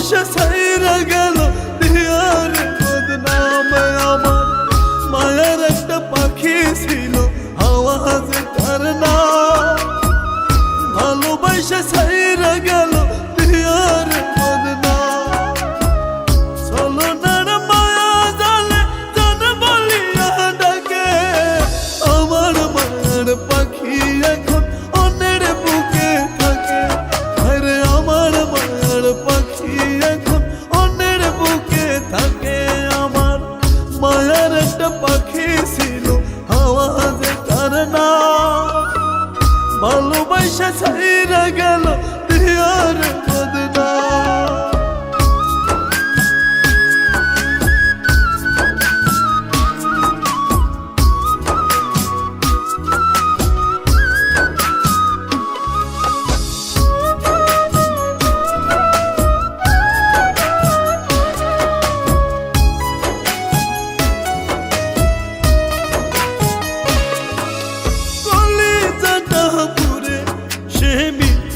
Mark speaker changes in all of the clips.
Speaker 1: ভালোবাসা ছাইরা গেল দিয়ার বদনামে আমার মায়ার একটা পাখি ছিল আওয়াজ তার না ভালোবাসা ছাইরা গেল দিয়ার বদনাম ছলনার মায়া জালে জান বলিয়া ডাকে আমার মায়ার পাখি এখন অন্যের বুকে থাকে আরে আমার মায়ার পাখি এখন অন্যের বুকে থাকে আমার মায়ার একটা পাখি ছিল আওয়াজে তার না ভালোবাসা ছাইরা গেল দিয়ার বদনাম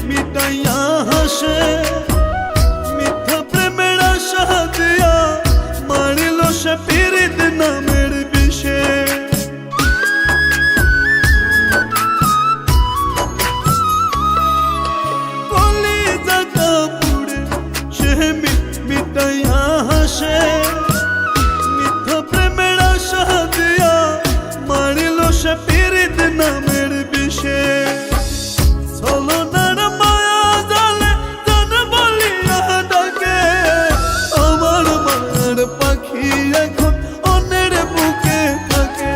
Speaker 1: মিটাইয়া হাসে মিথ্যা প্রেমের আশা দিয়া মারিল সে পীড়িত নামের বিষে কলিজাটা পুড়ে সে মিটাইয়া হাসে মিথ্যা প্রেমের আশা দিয়া মারিল সে পীড়িত নামের বিষে ছলনার মায়া জালে জান বলিয়া ডাকে আমার মায়ের পাখি এখন অন্যের বুকে থাকে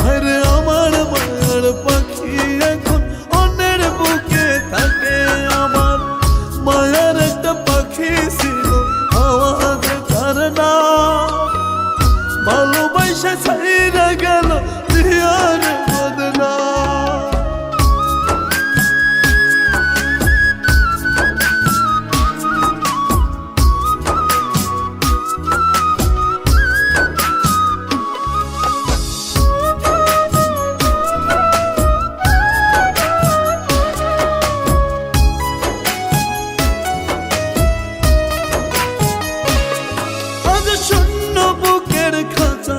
Speaker 1: আরে আমার মায়ের পাখি এখন অন্যের বুকে থাকে আমার মায়ের একটা পাখি ছিল আওয়াজ তার না ভালোবাসা ছাইরা গেল দিয়ার বদনাম শূন্য বুকের খাঁচা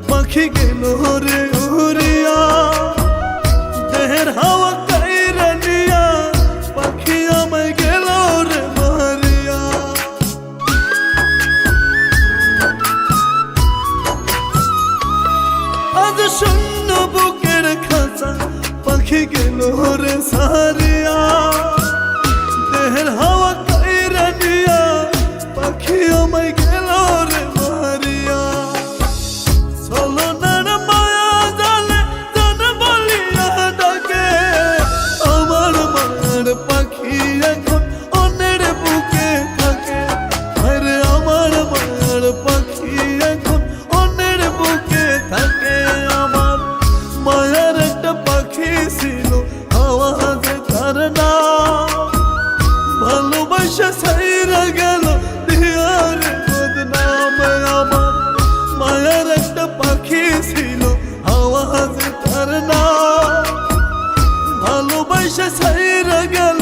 Speaker 1: পাখি গেল রে উড়িয়া দেহের হাওয়া কাইরা নিয়া পাখি আমায় গেল রে মারিয়া আজ শূন্য বুকের খাঁচা পাখি গেল রে সারিয়া দেহের হাওয়া কাইরা নিয়া পাখি আমায় গেল রে মারিয়া ছলনার মায়া জালে জান বলিয়া ডাকে আমার মায়ের পাখি এখন অন্যের বুকে থাকে আরে আমার মায়ের পাখি এখন অন্যের বুকে থাকে আমার মায়ের একটা পাখি ছিল আওয়াজে তার না ভালোবাসা ছাইরা গেল দিয়ার বদনামে আমার মায়ের একটা পাখি ছিল আওয়াজ তার না ভালোবাসা ছাইরা গেল